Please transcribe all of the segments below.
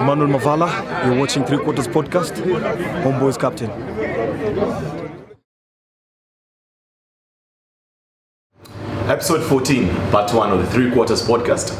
Emmanuel Mavala. You're watching Three Quarters Podcast. Homeboyz captain. Episode 14, part 1 of the Three Quarters Podcast.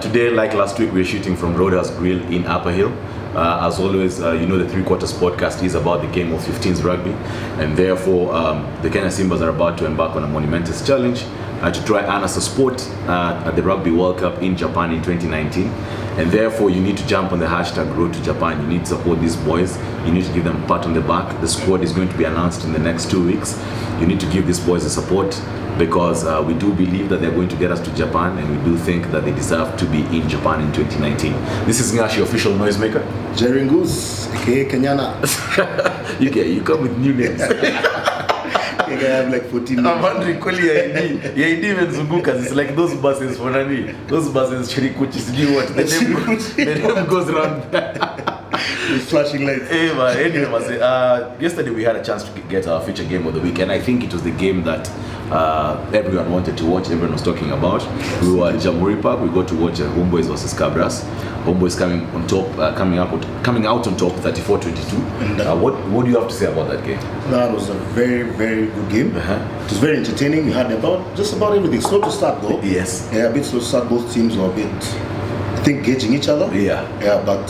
Today, like last week, we're shooting from Roadhouse Grill in Upper Hill. As always, you know the Three Quarters Podcast is about the game of 15s rugby, and therefore the Kenya Simbas are about to embark on a monumentous challenge to try and earn us a spot at the Rugby World Cup in Japan in 2019. And therefore, you need to jump on the hashtag Road to Japan. You need to support these boys. You need to give them a pat on the back. The squad is going to be announced in the next 2 weeks. You need to give these boys the support because we do believe that they're going to get us to Japan, and we do think that they deserve to be in Japan in 2019. This is Ngashi, official noisemaker. Jerry Goose, aka Kenyana. You come with new names. I have like 14 names. I'm wondering, your ID even it's like those buses for Nani. Those buses, Chirikuchis, you what? The name goes around. With flashing lights. Anyway, yesterday we had a chance to get our feature game of the week, and I think it was the game that everyone wanted to watch, everyone was talking about. We were at Jamhuri Park. We got to watch Homeboyz versus Kabras. Homeboyz coming out on top 34-22. What do you have to say about that game? That was a very, very good game. It was very entertaining. We had just about everything. Slow to start though. Yes. Yeah, a bit slow to start. Both teams were a bit, I think, gauging each other. Yeah. Yeah, but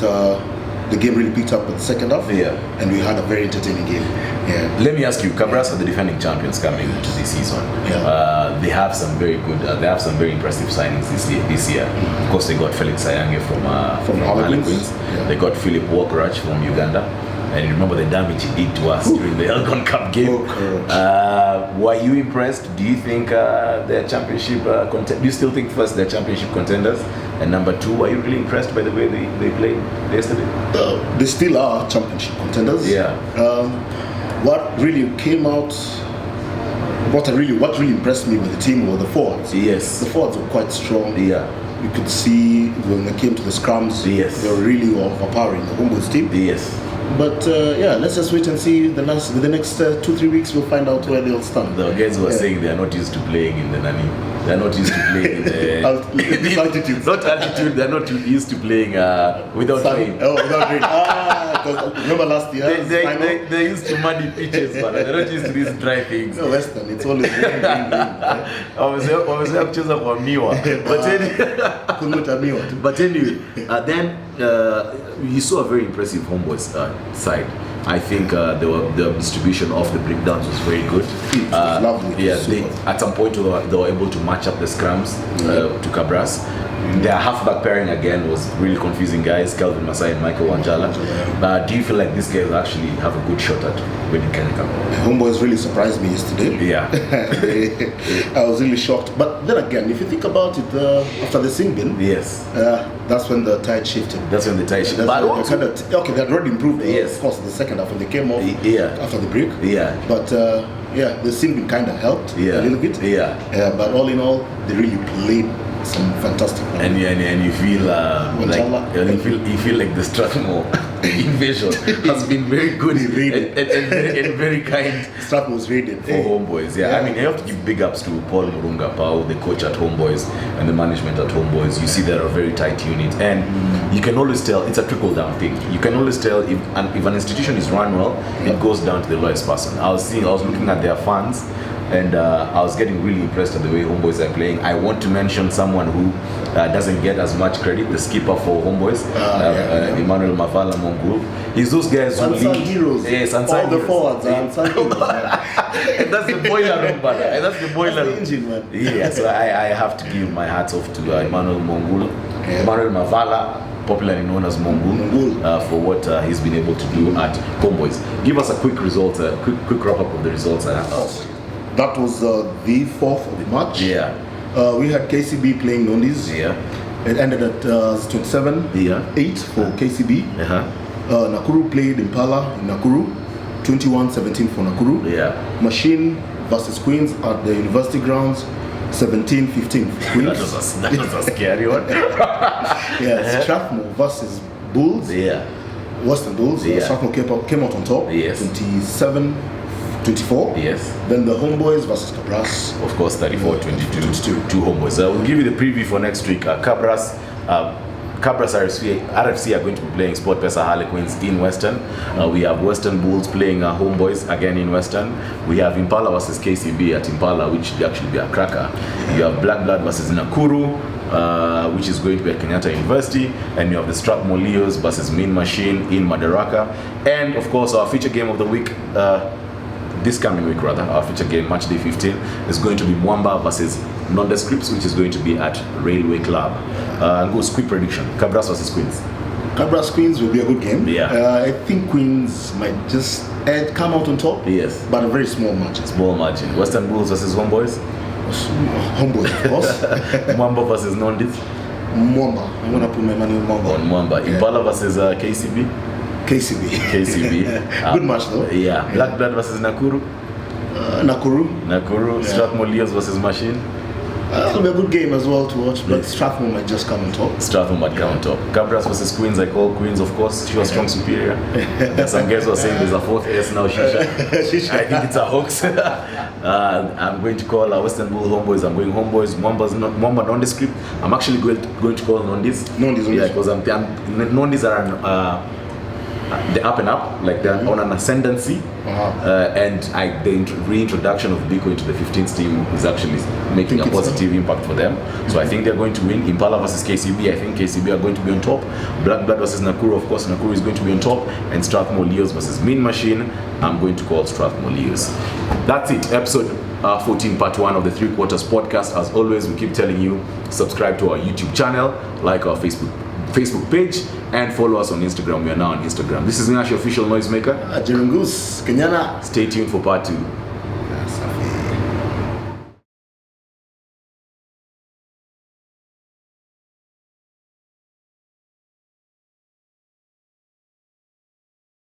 the game really picked up in the second half. Yeah. And we had a very entertaining game. Yeah. Let me ask you, Kabras are the defending champions coming into this season. Yeah. They have some very good, they have some very impressive signings this year. Of course, they got Felix Sayange from Harlequins. Yeah. They got Philip Walkerach from Uganda. And you remember the damage he did to us during the Elgon Cup game. Were you impressed? Do you think they're championship do you still think first they're championship contenders? And number two, were you really impressed by the way they played yesterday? They still are championship contenders. Yeah. What really came out, what really impressed me with the team were the forwards. Yes. The forwards were quite strong. Yeah. You could see when they came to the scrums, yes, they were really overpowering the Homeboyz team. Yes. But let's just wait and see. The next 2-3 weeks, we'll find out where they'll stand. The guys who are saying they are not used to playing in the Nani. They are not used to playing in the altitude. Not altitude. They are not used to playing without rain. Oh, without rain. Because remember last year? They're used to muddy pitches, but they're not used to these dry things. No, Western. It's always rain. Wamesema kucheza kwa miwa. But anyway, then you saw a very impressive Homeboyz side. I think the distribution of the breakdowns was very good. Lovely. Yeah, at some point they were able to match up the scrums to Kabras. Their halfback pairing again was really confusing, guys. Kelvin Masai and Michael Wanjala. Do you feel like these guys actually have a good shot at winning Kenya Cup? Homeboyz really surprised me yesterday. Yeah. I was really shocked. But then again, if you think about it, after the Singbin, yes, that's when the tide shifted. But they had already improved. Yes. Of course, the second half when they came off after the break. Yeah. But the Singbin kind of helped a little bit. Yeah. But all in all, they really played some fantastic. And you feel you feel like the Strathmore invasion has been very good and very kind. Strathmore was raided for Homeboyz. Yeah, I mean, you have to give big ups to Paul Murunga Pau, the coach at Homeboyz, and the management at Homeboyz. You see they're a very tight unit, and you can always tell it's a trickle down thing. You can always tell if an institution is run well, it goes down to the lowest person. I was looking at their fans, and I was getting really impressed at the way Homeboyz are playing. I want to mention someone who doesn't get as much credit, the skipper for Homeboyz, Emmanuel Mavala Mongul. He's those guys who lead. Heroes. Yes, all the forwards are unsung heroes. And that's the boiler room, man. And that's the boiler room. Engine, man. Yeah, so I have to give my hats off to Emmanuel Mongul, Emmanuel Mavala, popularly known as Mongul, for what he's been able to do at Homeboyz. Give us a quick quick wrap up of the results. That was the 4th of March. Yeah. We had KCB playing Nondis. Yeah. It ended at 27-8 for KCB. Nakuru played Impala in Nakuru. 21-17 for Nakuru. Yeah. Machine versus Queens at the university grounds. 17-15 for Queens. that was a scary one. Yeah. Strathmore versus Bulls. Yeah. Western Bulls. Strathmore came out on top. Yes. 27-24. Yes. Then the Homeboyz versus Kabras. Of course, 34-22. Two Homeboyz. We'll give you the preview for next week. Kabras Kabras RFC are going to be playing Sport Pesa Harlequins in Western. We have Western Bulls playing Homeboyz again in Western. We have Impala versus KCB at Impala, which will actually be a cracker. You have Black Blood versus Nakuru, which is going to be at Kenyatta University. And you have the Strathmore Leos versus Mean Machine in Madaraka. And of course, our feature game of the week, this coming week rather, our feature game, match day 15, is going to be Mwamba versus Nondescripts, which is going to be at Railway Club. Goes quick prediction: Kabras versus Queens. Kabras Queens will be a good game. Yeah. I think Queens might just come out on top. Yes. But a very small margin. Small margin. Western Bulls versus Homeboyz. Homeboyz, of course. Mwamba versus Nondis. Mwamba. I'm gonna put my money on Mwamba. On Mwamba. Yeah. Impala versus KCB. KCB. Good match though. Yeah. Black Blood versus Nakuru. Nakuru. Yeah. Strathmore Leos versus Machine. It'll be a good game as well to watch, but Strathmore might just come on top. Strathmore might come on top. Kabras versus Queens, I call Queens, of course. She was strong superior. Some guys were saying there's a fourth S now, Shisha. I think it's a hoax. I'm going to call Western Bull Homeboyz. I'm going Homeboyz. Mwamba Nondescript. I'm actually going to call Nondis. Nondis. Yeah, because Nondis are the up and up, like they're on an ascendancy, and the reintroduction of Biko into the 15th team is actually making a positive impact for them. So I think they're going to win. Impala versus KCB, I think KCB are going to be on top. Black Blood versus Nakuru, of course, Nakuru is going to be on top. And Strathmore Leos versus Mean Machine, I'm going to call Strathmore Leos. That's it, episode 14, part 1 of the 3 Quarters podcast. As always, we keep telling you, subscribe to our YouTube channel, like our Facebook page, and follow us on Instagram. We are now on Instagram. This is Nash, your official noisemaker. Jerengus, Kenyana. Stay tuned for part 2.